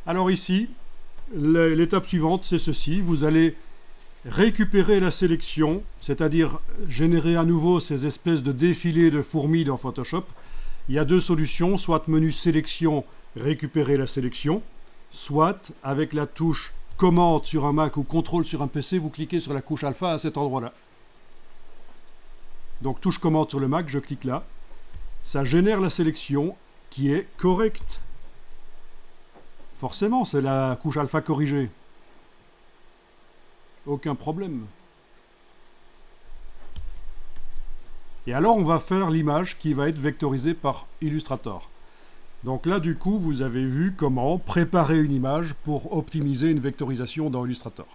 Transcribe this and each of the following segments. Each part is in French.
Alors ici, l'étape suivante, c'est ceci. Vous allez récupérer la sélection, c'est-à-dire générer à nouveau ces espèces de défilés de fourmis dans Photoshop. Il y a deux solutions, soit menu sélection, récupérer la sélection, soit avec la touche commande sur un Mac ou contrôle sur un PC, vous cliquez sur la couche alpha à cet endroit-là. Donc touche commande sur le Mac, je clique là. Ça génère la sélection qui est correcte. Forcément, c'est la couche alpha corrigée. Aucun problème. Et alors, on va faire l'image qui va être vectorisée par Illustrator. Donc là, du coup, vous avez vu comment préparer une image pour optimiser une vectorisation dans Illustrator.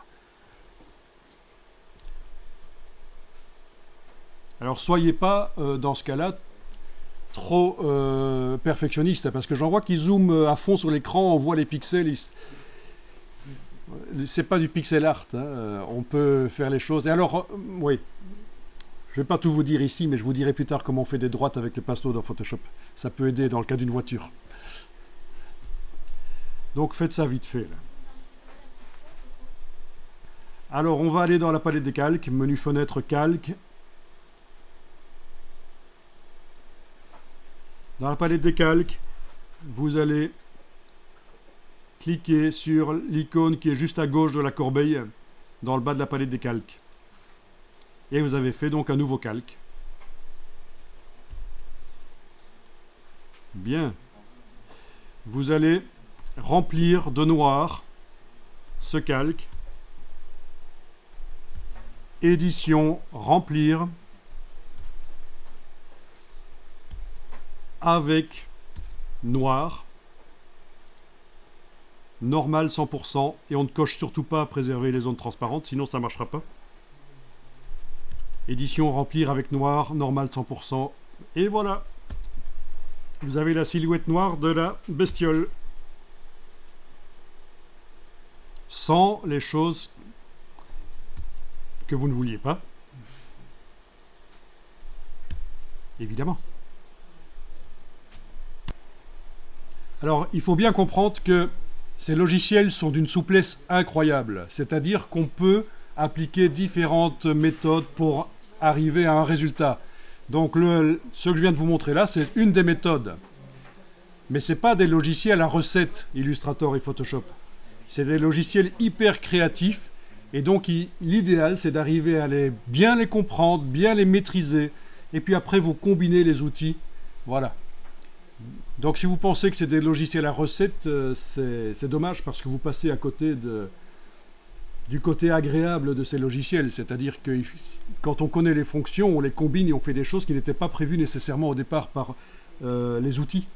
Alors, soyez pas, dans ce cas-là, trop perfectionniste, parce que j'en vois qui zooment à fond sur l'écran, on voit les pixels. C'est pas du pixel art, hein. On peut faire les choses. Et alors, oui, je vais pas tout vous dire ici, mais je vous dirai plus tard comment on fait des droites avec le pinceau dans Photoshop. Ça peut aider dans le cas d'une voiture. Donc faites ça vite fait, là. Alors, on va aller dans la palette des calques, menu fenêtre calque. Dans la palette des calques, vous allez cliquez sur l'icône qui est juste à gauche de la corbeille, dans le bas de la palette des calques. Et vous avez fait donc un nouveau calque. Bien. Vous allez remplir de noir ce calque. Édition, remplir. Avec noir. Normal 100%, et on ne coche surtout pas à préserver les zones transparentes, sinon ça ne marchera pas. Édition remplir avec noir, normal 100%, et voilà. Vous avez la silhouette noire de la bestiole. Sans les choses que vous ne vouliez pas. Évidemment. Alors, il faut bien comprendre que ces logiciels sont d'une souplesse incroyable, c'est-à-dire qu'on peut appliquer différentes méthodes pour arriver à un résultat. Donc ce que je viens de vous montrer là, c'est une des méthodes. Mais ce n'est pas des logiciels à recette, Illustrator et Photoshop. C'est des logiciels hyper créatifs, et donc l'idéal, c'est d'arriver à bien les comprendre, bien les maîtriser, et puis après vous combinez les outils. Voilà. Donc si vous pensez que c'est des logiciels à recette, c'est dommage parce que vous passez à côté du côté agréable de ces logiciels. C'est-à-dire que quand on connaît les fonctions, on les combine et on fait des choses qui n'étaient pas prévues nécessairement au départ par les outils.